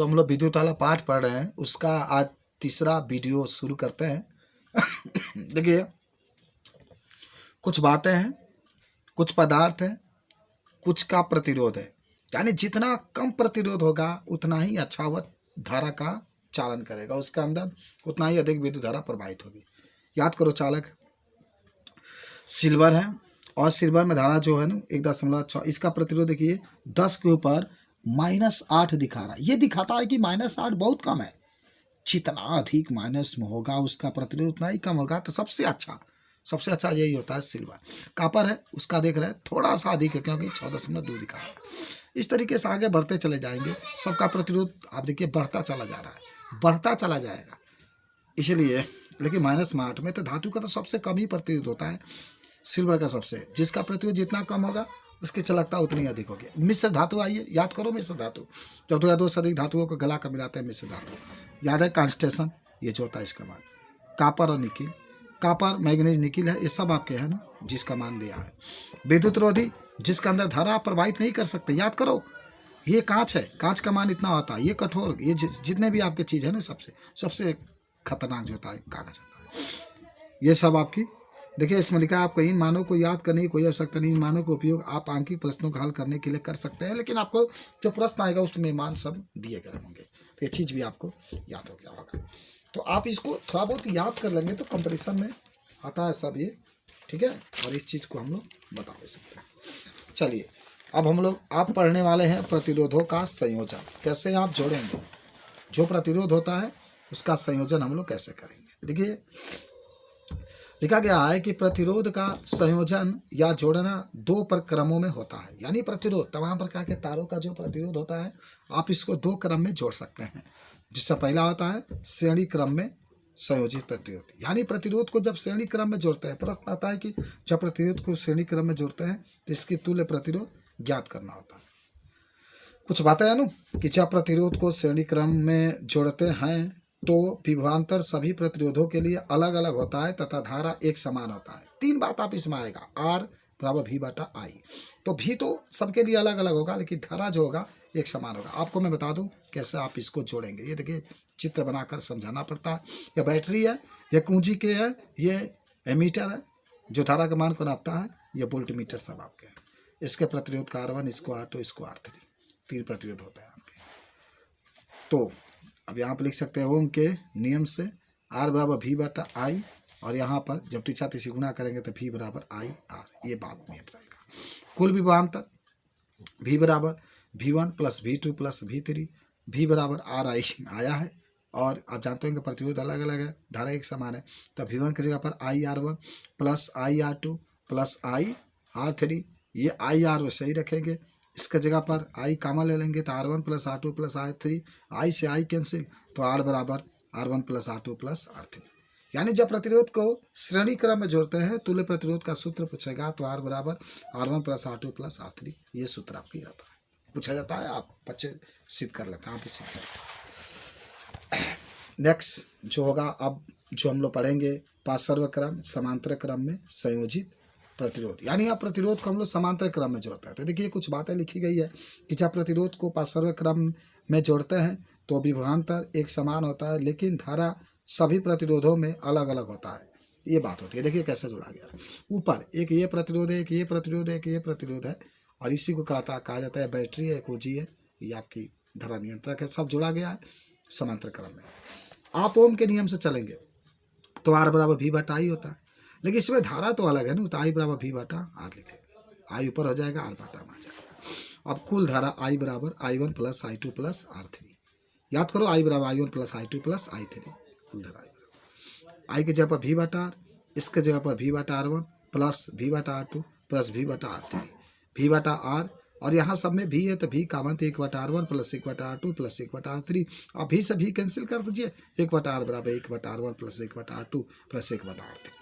तो हम लोग विद्युत वाला पाठ पढ़ रहे हैं, उसका आज तीसरा वीडियो शुरू करते हैं। देखिए, कुछ बातें हैं, कुछ पदार्थ हैं, कुछ का प्रतिरोध है। यानी जितना कम प्रतिरोध होगा उतना ही अच्छा वह धारा का चालन करेगा, उसके अंदर उतना ही अधिक विद्युत धारा प्रवाहित होगी। याद करो, चालक सिल्वर है और सिल्वर में धारा जो है ना 1.6, इसका प्रतिरोध देखिए 10 के ऊपर -8 दिखा रहा है। ये दिखाता है कि -8 बहुत कम है। जितना अधिक माइनस में होगा उसका प्रतिरोध उतना ही कम होगा। तो सबसे अच्छा यही होता है सिल्वर। कापर है, उसका देख रहे हैं थोड़ा सा अधिक है, क्योंकि 6.2 दिखा है। इस तरीके से आगे बढ़ते चले जाएंगे, सबका प्रतिरोध आप देखिए बढ़ता चला जा रहा है, बढ़ता चला जाएगा। इसलिए लेकिन -8 में तो धातु का तो सबसे कम ही प्रतिरोध होता है, सिल्वर का सबसे। जिसका प्रतिरोध जितना कम होगा उसकी चालकता उतनी अधिक होगी। मिश्र धातु, आइए याद करो मिश्र धातु, जब दो या दो से अधिक धातुओं को गला कर मिलाते हैं मिश्र धातु। याद है कांस्टेशन, ये जो होता है इसका मान। कापर और निकिल, कापर मैग्नीज निकिल है, ये सब आपके हैं ना, जिसका मान दिया है। विद्युत रोधी, जिसके अंदर धारा प्रवाहित नहीं कर सकते। याद करो, ये कांच है, कांच का मान इतना होता है। ये कठोर, ये जितने भी आपके चीज़ है ना, सबसे खतरनाक जो होता है कागज होता है। ये सब आपकी देखिए, इसमें लिखा है आपको इन मानों को याद करने की कोई आवश्यकता नहीं। इन मानों का उपयोग आप आंकिक प्रश्नों का हल करने के लिए कर सकते हैं, लेकिन आपको जो प्रश्न आएगा उसमें मान सब दिए गए होंगे, तो ये चीज़ भी आपको याद हो गया होगा। तो आप इसको थोड़ा बहुत याद कर लेंगे तो कंपटीशन में आता है सब ये, ठीक है। और इस चीज़ को हम लोग बता दे सकते हैं। चलिए, अब हम लोग आप पढ़ने वाले हैं प्रतिरोधों का संयोजन, कैसे आप जोड़ेंगे। जो प्रतिरोध होता है उसका संयोजन हम लोग कैसे करेंगे। देखिए, लिखा गया है कि प्रतिरोध का संयोजन या जोड़ना 2 प्रक्रमों में होता है। यानी प्रतिरोध, तमाम प्रकार के तारों का जो प्रतिरोध होता है आप इसको 2 क्रम में जोड़ सकते हैं। जिससे पहला होता है श्रेणी क्रम में संयोजित प्रतिरोध। यानी प्रतिरोध को जब श्रेणी क्रम में जोड़ते हैं, प्रश्न आता है कि जब प्रतिरोध को श्रेणी क्रम में जोड़ते हैं तो इसकी तुल्य प्रतिरोध ज्ञात करना होता है। कुछ बातें है ना कि जब प्रतिरोध को श्रेणी क्रम में जोड़ते हैं तो विभवांतर सभी प्रतिरोधों के लिए अलग अलग होता है तथा धारा एक समान होता है। 3 बात आप इसमें आएगा, R बराबर V बटा I। तो V तो सबके लिए अलग अलग होगा, लेकिन धारा जो होगा एक समान होगा। आपको मैं बता दूं कैसे आप इसको जोड़ेंगे। ये देखिए, चित्र बनाकर समझाना पड़ता है। यह बैटरी है, यह कुंजी के है, ये एमीटर है जो धारा के मान को नापता है, ये वोल्ट मीटर सब आपके हैं। इसके प्रतिरोध का R1, इसको R2, इसको R3, 3 प्रतिरोध होते हैं आपके। तो अब यहाँ पर लिख सकते हैं ओम के नियम से R बराबर V बटा I, और यहाँ पर जब तीसरा तीसरी गुना करेंगे तो V बराबर I R, ये बात नियत रहेगा। कुल विभवांतर V बराबर V1 plus V2 plus V3, V बराबर RI आया है। और आप जानते हैं कि प्रतिरोध अलग अलग है, धारा एक समान है। तो V1 की जगह पर IR1 plus IR2 plus IR3, ये IR सही रखेंगे। इसके जगह पर I कामा ले लेंगे तो R1 plus R2 plus R3, I से I कैंसिल, तो R बराबर R1 plus R2 plus R3। यानी जब प्रतिरोध को श्रेणी क्रम में जोड़ते हैं, तुल्य प्रतिरोध का सूत्र पूछेगा तो R बराबर R1 plus R2 plus R3, ये सूत्र आपको आता है, पूछा जाता है। आप बच्चे सिद्ध कर लेते हैं, आप ही सिद्ध कर। नेक्स्ट जो होगा, अब जो हम लोग पढ़ेंगे पार्श्व क्रम समांतर क्रम में संयोजित प्रतिरोध। यानी आप प्रतिरोध को हम लोग समांतर क्रम में जोड़ते हैं। तो देखिए, कुछ बातें लिखी गई है कि जब प्रतिरोध को पार्श्व क्रम में जोड़ते हैं तो विभवांतर एक समान होता है, लेकिन धारा सभी प्रतिरोधों में अलग अलग होता है, ये बात होती है। देखिए कैसे जोड़ा गया, ऊपर एक ये प्रतिरोध है, एक ये प्रतिरोध है, एक ये प्रतिरोध है, और इसी को कहा जाता है बैटरी है, कुंजी है, ये आपकी धारा नियंत्रक है, सब जोड़ा गया है समांतर क्रम में। आप ओम के नियम से चलेंगे तो R बराबर V बटा I होता है, लेकिन इसमें धारा तो अलग है ना, तो I बराबर V बटा R लिखेंगे। I ऊपर हो जाएगा, R बटा में आ जाएगा। अब कुल धारा I बराबर I1 plus I2 plus R3। याद करो, I बराबर I1 plus I2 plus I3, कुल धारा I की जगह पर V बटा R, इसके जगह पर V बटा R1 प्लस V बटा R2 प्लस V बटा R3, V बटा R, और यहाँ सब में V है तो V का मान 1 बटा R1 प्लस 1 बटा R2 प्लस 1 बटा R3। अब V से V कैंसिल कर दीजिए, 1 बटा R बराबर 1 बटा R1 प्लस 1 बटा R2 प्लस 1 बटा R3।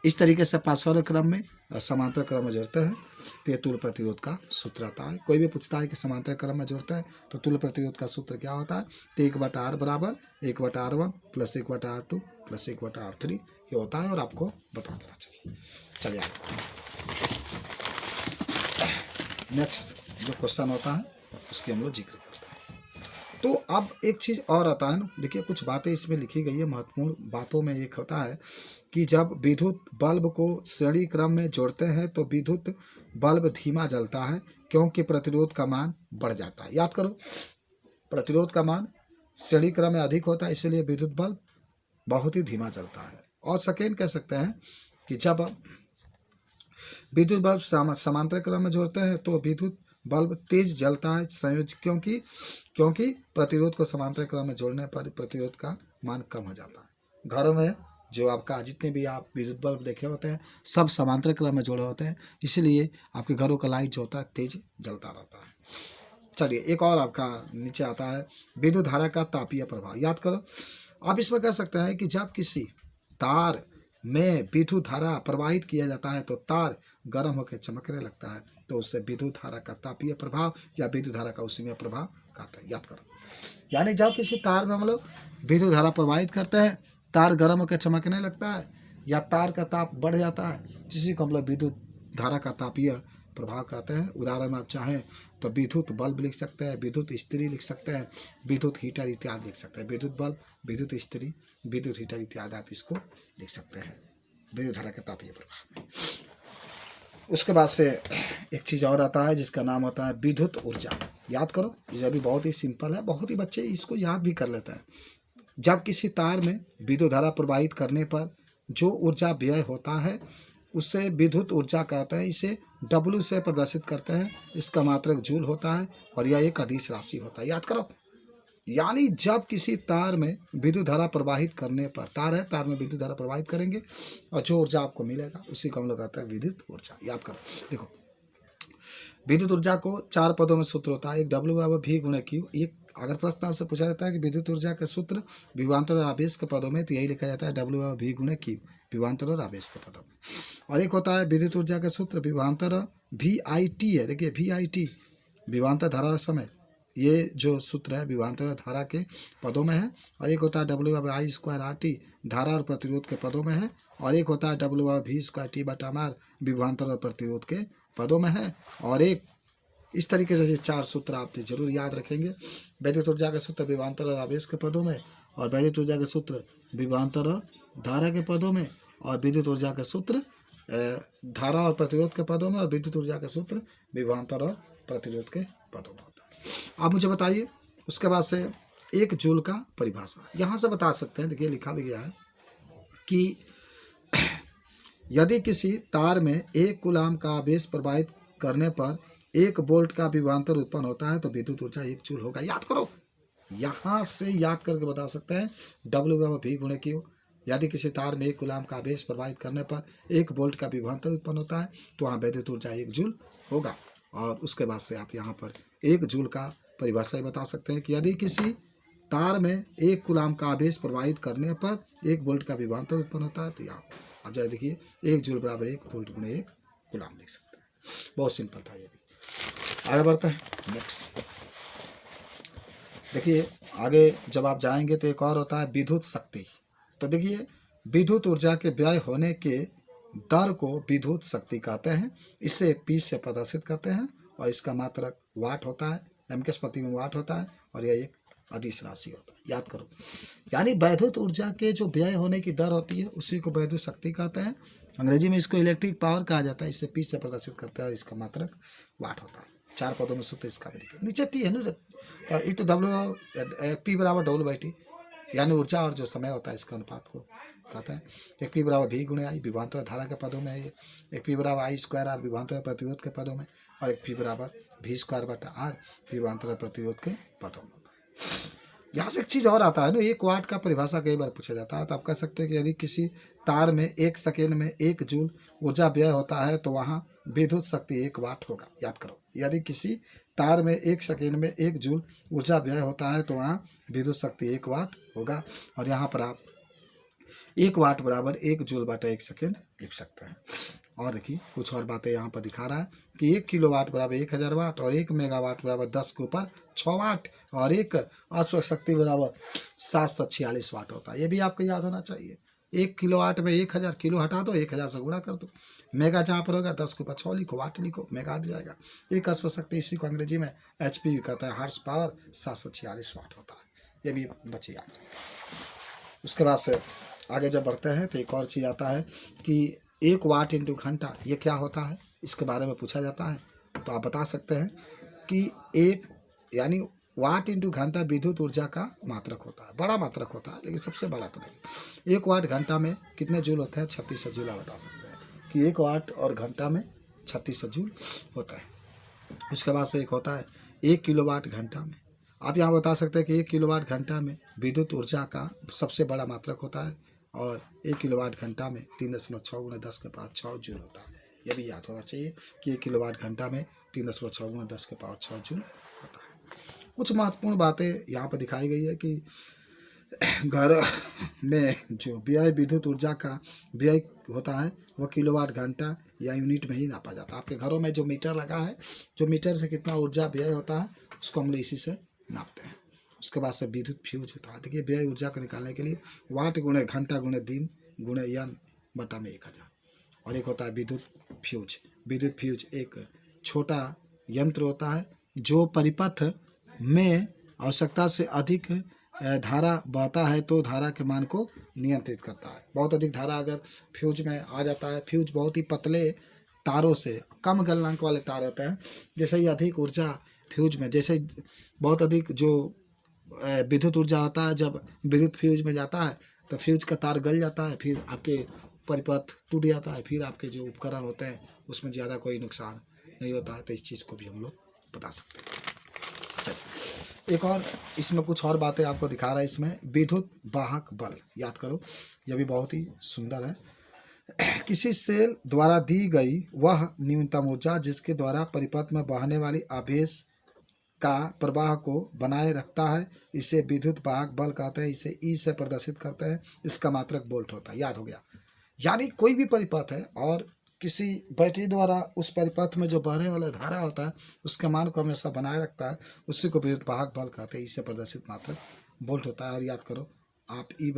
इस तरीके से पार्श्व क्रम में समांतर क्रम में जोड़ते हैं तो ये तुल्य प्रतिरोध का सूत्र आता है। कोई भी पूछता है कि समांतर क्रम में जोड़ते हैं तो तुल्य प्रतिरोध का सूत्र क्या होता है, तो 1 बटा R बराबर 1 बटा R1 प्लस 1 बटा R2 प्लस 1 बटा R3 ये होता है, और आपको बता देना चाहिए। चलिए नेक्स्ट जो क्वेश्चन होता है उसके हम लोग जिक्र करते हैं। तो अब एक चीज़ और आता है ना, देखिए कुछ बातें इसमें लिखी गई है। महत्वपूर्ण बातों में एक होता है कि जब विद्युत बल्ब को श्रेणी क्रम में जोड़ते हैं तो विद्युत बल्ब धीमा जलता है, क्योंकि प्रतिरोध का मान बढ़ जाता है। याद करो, प्रतिरोध का मान श्रेणी क्रम में अधिक होता है, इसलिए विद्युत बल्ब बहुत ही धीमा जलता है। और सेकेंड कह सकते हैं कि जब विद्युत बल्ब समांतर क्रम में जोड़ते हैं तो विद्युत बल्ब तेज जलता है, संयोज क्योंकि प्रतिरोध को समांतर क्रम में जोड़ने पर प्रतिरोध का मान कम हो जाता है। घरों में जो आपका जितने भी आप विद्युत बल्ब देखे होते हैं सब समांतर क्रम में जोड़े होते हैं, इसीलिए आपके घरों का लाइट जो होता है तेज जलता रहता है। चलिए एक और आपका नीचे आता है विद्युत धारा का तापीय प्रभाव। याद करो, आप इसमें कह सकते हैं कि जब किसी तार में विद्युत धारा प्रवाहित किया जाता है तो तार गर्म होकर चमकने लगता है, तो उससे विद्युत धारा का तापीय प्रभाव या विद्युत धारा का उसीमें प्रभाव कहते हैं। याद करो, यानी जब किसी तार में हम लोग विद्युत धारा प्रवाहित करते हैं, तार गर्म होकर चमकने लगता है या तार का ताप बढ़ जाता है, जिसी को हम लोग विद्युत धारा का तापीय प्रभाव कहते हैं। उदाहरण में आप चाहें तो विद्युत बल्ब लिख सकते हैं, विद्युत इस्त्री लिख सकते हैं, विद्युत हीटर इत्यादि लिख सकते हैं। विद्युत बल्ब, विद्युत इस्त्री, विद्युत हीटर इत्यादि आप इसको लिख सकते हैं विद्युत धारा के तापीय प्रभाव में। उसके बाद से एक चीज़ और आता है जिसका नाम होता है विद्युत ऊर्जा। याद करो, ये भी बहुत ही सिंपल है, बहुत ही बच्चे इसको याद भी कर लेते हैं। जब किसी तार में विद्युत धारा प्रवाहित करने पर जो ऊर्जा व्यय होता है उससे विद्युत ऊर्जा कहते हैं। इसे W से प्रदर्शित करते हैं, इसका मात्रक जूल होता है और यह एक अदिश राशि होता है। याद करो, यानी जब किसी तार में विद्युत धारा प्रवाहित करने पर, तार है, तार में विद्युत धारा प्रवाहित करेंगे और जो ऊर्जा आपको मिलेगा उसी को हम लोग कहते हैं विद्युत ऊर्जा। याद करो, देखो विद्युत ऊर्जा को 4 पदों में सूत्र होता है, एक W/V/Q। एक अगर प्रश्न आपसे पूछा जाता है कि विद्युत ऊर्जा का सूत्र विभवांतर और आवेश के पदों में, तो यही लिखा जाता है W/V/Q, विभवांतर और आवेश के पदों में। और एक होता है विद्युत ऊर्जा का सूत्र विभवांतर VIT है। देखिए VIT विभवांतर धारा समय, ये जो सूत्र है विभवांतर धारा के पदों में है। और एक होता है W/I² धारा और प्रतिरोध के पदों में है। और एक होता है W/V²T/R विभवांतर और प्रतिरोध के पदों में है। और एक इस तरीके से 4 सूत्र आप जरूर याद रखेंगे। वैद्युत ऊर्जा का सूत्र विभवांतर और आवेश के पदों में, और वैद्युत ऊर्जा का सूत्र विभवांतर और धारा के पदों में, और विद्युत ऊर्जा का सूत्र धारा और प्रतिरोध के पदों में, और विद्युत ऊर्जा का सूत्र विभवांतर और प्रतिरोध के पदों में होता है। आप मुझे बताइए उसके बाद से 1 जूल का परिभाषा यहाँ से बता सकते हैं। देखिए लिखा भी गया है कि यदि किसी तार में 1 कूलाम का आवेश प्रवाहित करने पर 1 वोल्ट का विभवांतर उत्पन्न होता है तो विद्युत ऊर्जा 1 जूल होगा। याद करो, यहाँ से याद करके बता सकते हैं W/V/Q। यदि किसी तार में 1 कूलाम का आवेश प्रवाहित करने पर 1 वोल्ट का विभवांतर उत्पन्न होता है तो वहाँ विद्युत ऊर्जा 1 जूल होगा। और उसके बाद से आप यहाँ पर 1 जूल का परिभाषा ही बता सकते हैं कि यदि किसी तार में 1 कूलाम का आवेश प्रवाहित करने पर 1 वोल्ट का विभवांतर उत्पन्न होता है तो यहाँ आप जरा देखिए 1 जूल बराबर 1 वोल्ट गुणे 1 कूलाम लिख सकते हैं। बहुत सिंपल था ये भी। आगे बढ़ते हैं नेक्स्ट। देखिए आगे जब आप जाएंगे तो एक और होता है विद्युत शक्ति। तो देखिए विद्युत ऊर्जा के व्यय होने के दर को विद्युत शक्ति कहते हैं। इसे P से प्रदर्शित करते हैं और इसका मात्रक वाट होता है, एमकेएस प्रति में वाट होता है और यह एक अदिश राशि होता है। याद करो, यानी विद्युत ऊर्जा के जो व्यय होने की दर होती है उसी को विद्युत शक्ति कहते हैं। अंग्रेजी में इसको इलेक्ट्रिक पावर कहा जाता है। इसे P से प्रदर्शित करता है और इसका मात्रक वाट होता है। 4 पदों में सूत्र इसका भी लिखिए। नीचे T है ना, तो एक तो P बराबर W/T यानी ऊर्जा और जो समय होता है इसका अनुपात को कहते हैं। एक P बराबर V/I विभवांतर धारा के पदों में है, एक P बराबर I² विभवांतर प्रतिरोध के पदों में, और एक P बराबर V²/R विभवांतर प्रतिरोध के पदों में होता है। यहाँ से एक चीज़ और आता है ना, 1 वाट का परिभाषा कई बार पूछा जाता है। तो आप कह सकते हैं कि यदि किसी तार में 1 सेकेंड में 1 जूल ऊर्जा व्यय होता है तो वहाँ विद्युत शक्ति 1 वाट होगा। याद करो, यदि किसी तार में 1 सेकेंड में 1 जूल ऊर्जा व्यय होता है तो वहाँ विद्युत शक्ति 1 वाट होगा। और यहाँ पर आप 1 वाट बराबर 1 जूल बटा 1 सेकेंड लिख सकते हैं। और देखिए कुछ और बातें यहाँ पर दिखा रहा है कि 1 किलोवाट बराबर 1000 वाट, और 1 मेगावाट बराबर 10 के ऊपर 6 वाट, और 1 अश्व शक्ति बराबर 746 वाट होता है। ये भी आपको याद होना चाहिए। 1 किलोवाट में 1000, किलो हटा दो 1000 से गुणा कर दो। मेगा जहाँ पर होगा 10 के ऊपर 6 लिखो, वाट लिखो, मेगा हट जाएगा। एक अश्व शक्ति, इसी को अंग्रेजी में HP कहता है, हार्स पावर 746 वाट होता है। ये भी बची याद। उसके बाद से आगे जब बढ़ते हैं तो एक और चीज़ आता है कि 1 वाट इंटू घंटा ये क्या होता है, इसके बारे में पूछा जाता है। तो आप बता सकते हैं कि 1 यानी वाट इंटू घंटा विद्युत ऊर्जा का मात्रक होता है, बड़ा मात्रक होता है, लेकिन सबसे बड़ा तो नहीं। 1 वाट घंटा में कितने जूल होते हैं, 3600 जूल। आप बता सकते हैं कि 1 वाट और घंटा में 3600 जूल होता है। उसके बाद से एक होता है 1 किलोवाट घंटा में। आप यहाँ बता सकते हैं कि 1 किलोवाट घंटा में विद्युत ऊर्जा का सबसे बड़ा मात्रक होता है, और 1 किलोवाट घंटा में 3.6 × 10 के पावर 6 जूल होता है। यह भी याद होना चाहिए कि 1 किलोवाट घंटा में 3.6 × 10 के पावर 6 जूल होता है। कुछ महत्वपूर्ण बातें यहाँ पर दिखाई गई है कि घर में जो व्यय विद्युत ऊर्जा का व्यय होता है वह किलोवाट घंटा या यूनिट में ही नापा जाता है। आपके घरों में जो मीटर लगा है, जो मीटर से कितना ऊर्जा व्यय होता है उसको हम लोग इसी से नापते हैं। उसके बाद से विद्युत फ्यूज होता है। देखिए व्यय ऊर्जा को निकालने के लिए वाट गुणे घंटा गुणे दिन गुणे यन बटा में 1000। और एक होता है विद्युत फ्यूज। विद्युत फ्यूज एक छोटा यंत्र होता है जो परिपथ में आवश्यकता से अधिक धारा बहता है तो धारा के मान को नियंत्रित करता है। बहुत अधिक धारा अगर फ्यूज में आ जाता है, फ्यूज बहुत ही पतले तारों से, कम गलनांक वाले तार होते हैं, जैसे ही अधिक ऊर्जा फ्यूज में, जैसे बहुत अधिक जो विद्युत ऊर्जा होता है जब विद्युत फ्यूज में जाता है तो फ्यूज का तार गल जाता है, फिर आपके परिपथ टूट जाता है, फिर आपके जो उपकरण होते हैं उसमें ज़्यादा कोई नुकसान नहीं होता है। तो इस चीज़ को भी हम लोग बता सकते हैं। चलिए एक और इसमें कुछ और बातें आपको दिखा रहा है। इसमें विद्युत वाहक बल याद करो, यह भी बहुत ही सुंदर है। किसी सेल द्वारा दी गई वह न्यूनतम ऊर्जा जिसके द्वारा परिपथ में बहने वाली आवेश का प्रवाह को बनाए रखता है, इसे विद्युत वाहक बल कहते हैं। इसे ई से प्रदर्शित करते हैं। इसका मात्रक वोल्ट होता है। याद हो गया। यानी कोई भी परिपथ है और किसी बैटरी द्वारा उस परिपथ में जो बहने वाला धारा होता है उसके मान को हमेशा बनाए रखता है, उसी को विद्युत वाहक बल कहते हैं। इससे प्रदर्शित मात्रक वोल्ट होता है। और याद करो आप ई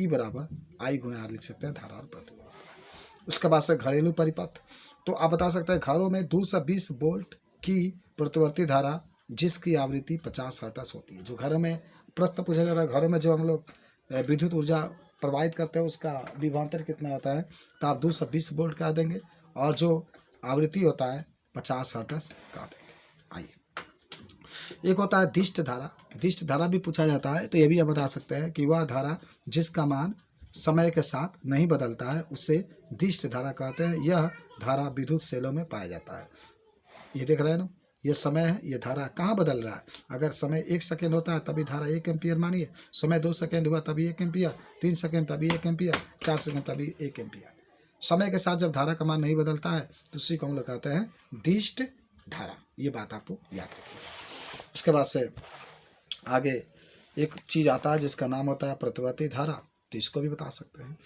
बराबर आई गुणे आर लिख सकते हैं, धारा और प्रतिरोध। उसके बाद से घरेलू परिपथ, तो आप बता सकते हैं घरों में 220 वोल्ट की प्रतिवर्ती धारा जिसकी आवृत्ति 50 हर्ट्ज होती है। जो घरों में प्रश्न पूछा जाता है, घरों में जो हम लोग विद्युत ऊर्जा प्रवाहित करते हैं उसका विभवांतर कितना होता है, तो आप 220 वोल्ट कह देंगे, और जो आवृत्ति होता है 50 हर्ट्ज कह देंगे। आइए एक होता है दिष्ट धारा। दिष्ट धारा भी पूछा जाता है, तो ये भी आप बता सकते हैं कि वह धारा जिसका मान समय के साथ नहीं बदलता है उसे दिष्ट धारा कहते हैं। यह धारा विद्युत सेलों में पाया जाता है। ये देख रहे हैं ना, ये समय है, ये धारा कहाँ बदल रहा है। अगर समय 1 सेकेंड होता है तभी धारा 1 एम्पियर मानिए, समय 2 सेकेंड हुआ तभी 1 एम्पियर, 3 सेकेंड तभी 1 एम्पियर, 4 सेकेंड तभी 1 एम्पियर। समय के साथ जब धारा का मान नहीं बदलता है तो उसी को हम लोग कहते हैं दिष्ट धारा। ये बात आपको याद रखिए। उसके बाद से आगे एक चीज़ आता है जिसका नाम होता है प्रतिवर्ती धारा। तो इसको भी बता सकते हैं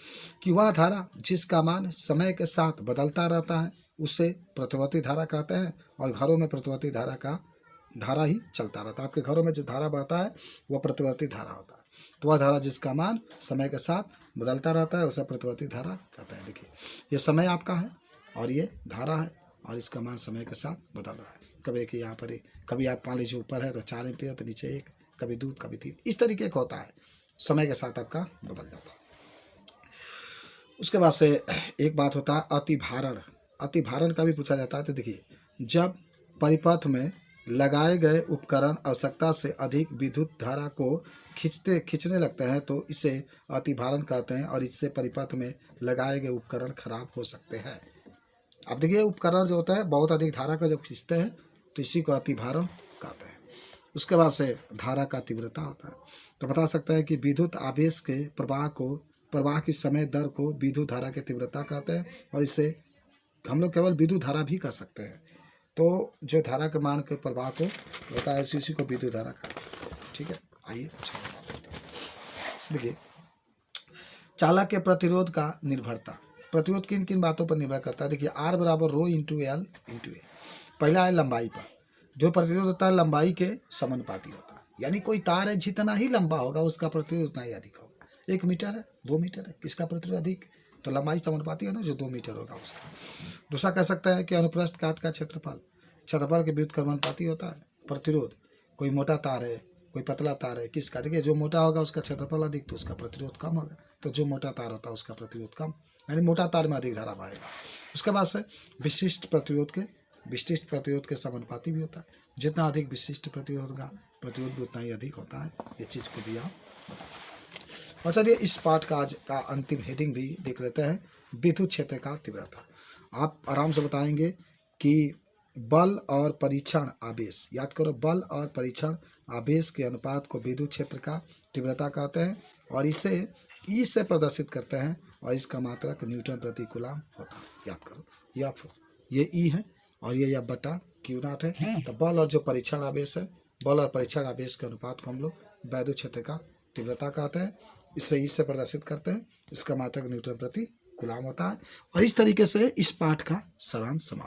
कि वह धारा जिसका मान समय के साथ बदलता रहता है उसे प्रतिवर्ती धारा कहते हैं। और घरों में प्रतिवर्ती धारा ही चलता रहता है। आपके घरों में जो धारा बहता है वह प्रतिवर्ती धारा होता है। तो वह धारा जिसका मान समय के साथ बदलता रहता है उसे प्रतिवर्ती धारा कहते हैं। देखिए ये समय आपका है और ये धारा है और इसका मान समय के साथ बदल रहा है। कभी देखिए यहाँ पर कभी आप मान लीजिए ऊपर है तो 4 एम्पियर, तो नीचे 1, कभी 2, कभी 3, इस तरीके का होता है। समय के साथ आपका बदल जाता है। उसके बाद से एक बात होता है अतिभारण। अतिभारण का भी पूछा जाता है। तो देखिए जब परिपथ में लगाए गए उपकरण आवश्यकता से अधिक विद्युत धारा को खींचने लगते हैं तो इसे अतिभारण कहते हैं। और इससे परिपथ में लगाए गए उपकरण खराब हो सकते हैं। अब देखिए उपकरण जो होता है बहुत अधिक धारा को जब खींचते हैं तो इसी को अतिभारण कहते हैं। उसके बाद से धारा का तीव्रता होता है। तो बता सकते हैं कि विद्युत आवेश के प्रवाह की समय दर को विद्युत धारा की तीव्रता कहते हैं। और इससे हम लोग केवल विद्युत धारा भी कर सकते हैं। तो जो धारा के मान के प्रवाह को होता है उसी को विद्युत धारा कहते हैं। ठीक है, आइए देखिए चालक के प्रतिरोध का निर्भरता। प्रतिरोध किन किन बातों पर निर्भर करता है। देखिए R बराबर रो इंटू एल इंटू ए। पहला है लंबाई पर। जो प्रतिरोध होता है लंबाई के समानुपाती होता है। यानी कोई तार है जितना ही लंबा होगा उसका प्रतिरोध उतना ही अधिक होगा। 1 मीटर है, 2 मीटर है, किसका प्रतिरोध अधिक, तो लंबाई समानुपाती है ना, जो 2 मीटर होगा उसका। दूसरा कह सकते हैं कि अनुप्रस्थ काट का क्षेत्रफल के विद्युत कर्मानुपाती होता है। प्रतिरोध, कोई मोटा तार है, कोई पतला तार है, किसका, देखिए जो मोटा होगा उसका क्षेत्रफल अधिक तो उसका प्रतिरोध कम होगा, तो जो मोटा तार होता है उसका प्रतिरोध कम, यानी मोटा तार में अधिक धारा पाएगा। उसके बाद से विशिष्ट प्रतिरोध के समानुपाती भी होता है। जितना अधिक विशिष्ट प्रतिरोध भी उतना ही अधिक होता है। ये चीज़ को भी आप बता सकते हैं। और चलिए इस पाठ का आज का अंतिम हेडिंग भी देख लेते हैं, विद्युत क्षेत्र का तीव्रता। आप आराम से बताएंगे कि बल और परीक्षण आवेश, याद करो, बल और परीक्षण आवेश के अनुपात को विद्युत क्षेत्र का तीव्रता कहते हैं, और इसे ई से प्रदर्शित करते हैं, और इसका मात्रक न्यूटन प्रति कूलम होता है। याद करो, ये ई है और ये बटा क्यू नॉट है। तो बल और जो परीक्षण आवेश है, बल और परीक्षण आवेश के अनुपात को हम लोग विद्युत क्षेत्र का तीव्रता कहते हैं। इसे ई से प्रदर्शित करते हैं, इसका मात्रक न्यूटन प्रति कूलम होता है। और इस तरीके से इस पाठ का सारांश समाप्त।